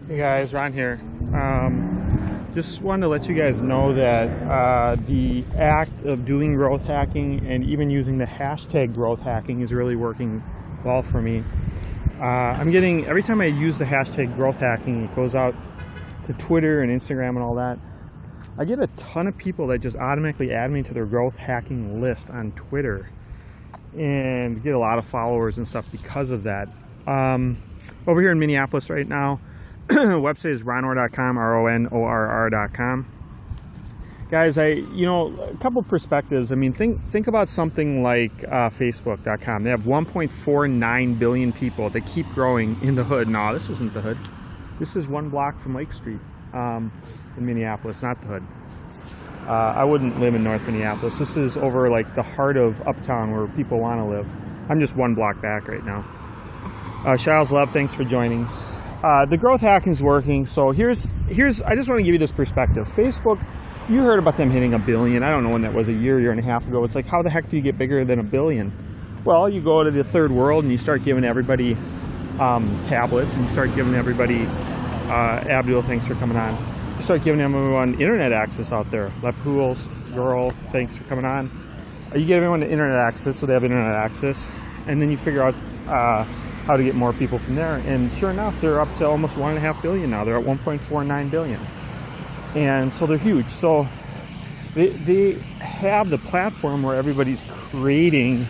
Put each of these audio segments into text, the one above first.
Hey guys, Ron here. Just wanted to let you guys know that the act of doing growth hacking and even using the hashtag growth hacking is really working well for me. I'm getting, every time I use the hashtag growth hacking, it goes out to Twitter and Instagram and all that. I get a ton of people that just automatically add me to their growth hacking list on Twitter and get a lot of followers and stuff because of that. Over here in Minneapolis right now, website is RonOrr.com, RonOrr.com. Guys, a couple perspectives. I mean, think about something like Facebook.com. They have 1.49 billion people that keep growing in the hood. No, this isn't the hood. This is one block from Lake Street in Minneapolis, not the hood. I wouldn't live in North Minneapolis. This is over like the heart of Uptown where people want to live. I'm just one block back right now. Shiles Love, thanks for joining. The growth hacking is working. So here's I just want to give you this perspective. Facebook, you heard about them hitting 1 billion. I don't know when that was, a year and a half ago. It's like, how the heck do you get bigger than 1 billion? Well, you go to the third world and you start giving everybody tablets, and you start giving everybody, Abdul, thanks for coming on. You start giving everyone internet access out there. Lepules, Girl, thanks for coming on. You give everyone the internet access, so they have internet access, and then you figure out how to get more people from there. And sure enough, they're up to almost 1.5 billion now. They're at 1.49 billion. And so they're huge. So they have the platform where everybody's creating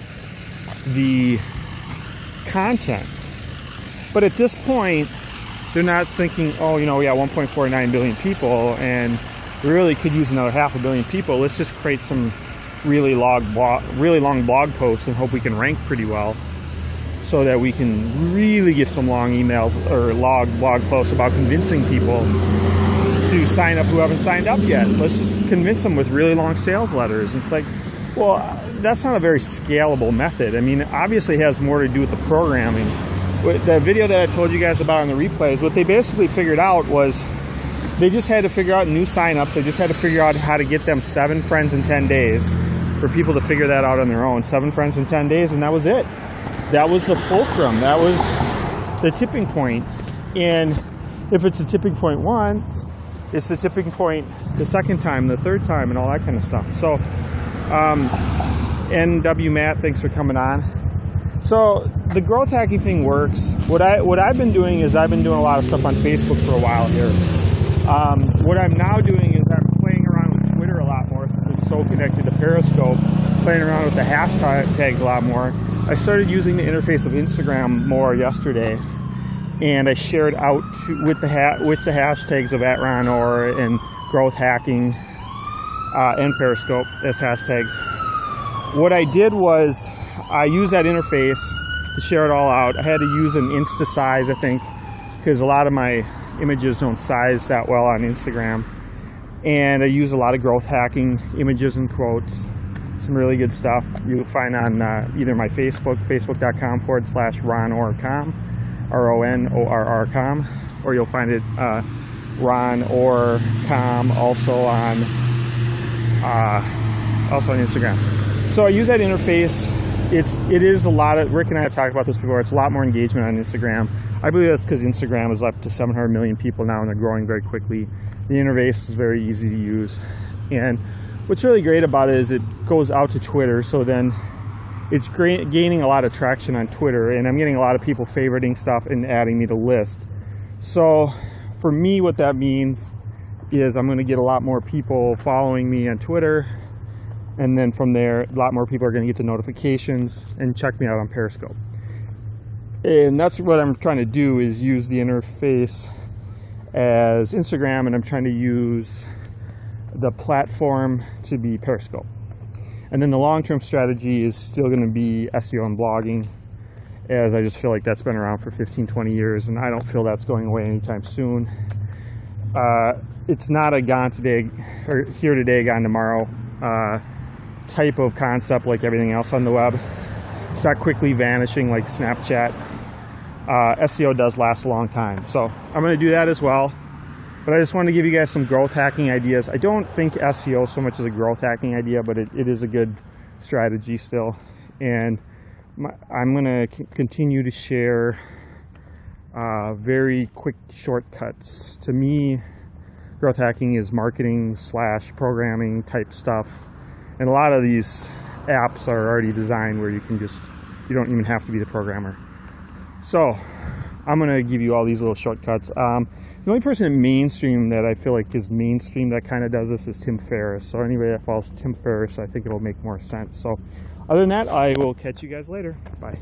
the content. But at this point, they're not thinking, oh, we got 1.49 billion people and we really could use another 500 million people. Let's just create some really long blog posts and hope we can rank pretty well, so that we can really get some long emails or blog posts about convincing people to sign up who haven't signed up yet. Let's just convince them with really long sales letters. It's like, well, that's not a very scalable method. I mean, obviously it has more to do with the programming. The video that I told you guys about on the replays, what they basically figured out was they just had to figure out new signups. They just had to figure out how to get them 7 friends in 10 days for people to figure that out on their own. 7 friends in 10 days, and that was it. That was the fulcrum. That was the tipping point. And if it's a tipping point once, it's the tipping point the second time, the third time, and all that kind of stuff. So, NW Matt, thanks for coming on. So the growth hacking thing works. What I've been doing is I've been doing a lot of stuff on Facebook for a while here. What I'm now doing is I'm playing around with Twitter a lot more since it's so connected to Periscope. Playing around with the hashtags a lot more. I started using the interface of Instagram more yesterday, and I shared out with the hashtags of @RonOrr and growth hacking and Periscope as hashtags. What I did was I used that interface to share it all out. I had to use an Insta size, I think, because a lot of my images don't size that well on Instagram. And I use a lot of growth hacking images and quotes. Some really good stuff you'll find on either my Facebook, facebook.com/RonOrr.com, RonOrr.com, or you'll find it RonOrr.com also on Instagram. So I use that interface. It is a lot of, Rick and I have talked about this before, it's a lot more engagement on Instagram. I believe that's because Instagram is up to 700 million people now and they're growing very quickly. The interface is very easy to use. And what's really great about it is it goes out to Twitter, so then it's gaining a lot of traction on Twitter, and I'm getting a lot of people favoriting stuff and adding me to lists. So for me, what that means is I'm going to get a lot more people following me on Twitter, and then from there, a lot more people are going to get the notifications and check me out on Periscope. And that's what I'm trying to do, is use the interface as Instagram, and I'm trying to use the platform to be Periscope. And then the long-term strategy is still going to be SEO and blogging, as I just feel like that's been around for 15-20 years, and I don't feel that's going away anytime soon. It's not a gone today, or here today, gone tomorrow type of concept like everything else on the web. It's not quickly vanishing like Snapchat. SEO does last a long time, so I'm going to do that as well. But I just wanted to give you guys some growth hacking ideas. I don't think SEO so much as a growth hacking idea, but it is a good strategy still. And I'm going to continue to share very quick shortcuts. To me, growth hacking is marketing / programming type stuff, and a lot of these apps are already designed where you don't even have to be the programmer. So I'm going to give you all these little shortcuts. The only person in mainstream that I feel like is mainstream that kind of does this is Tim Ferriss. So anybody that follows Tim Ferriss, I think it'll make more sense. So other than that, I will catch you guys later. Bye.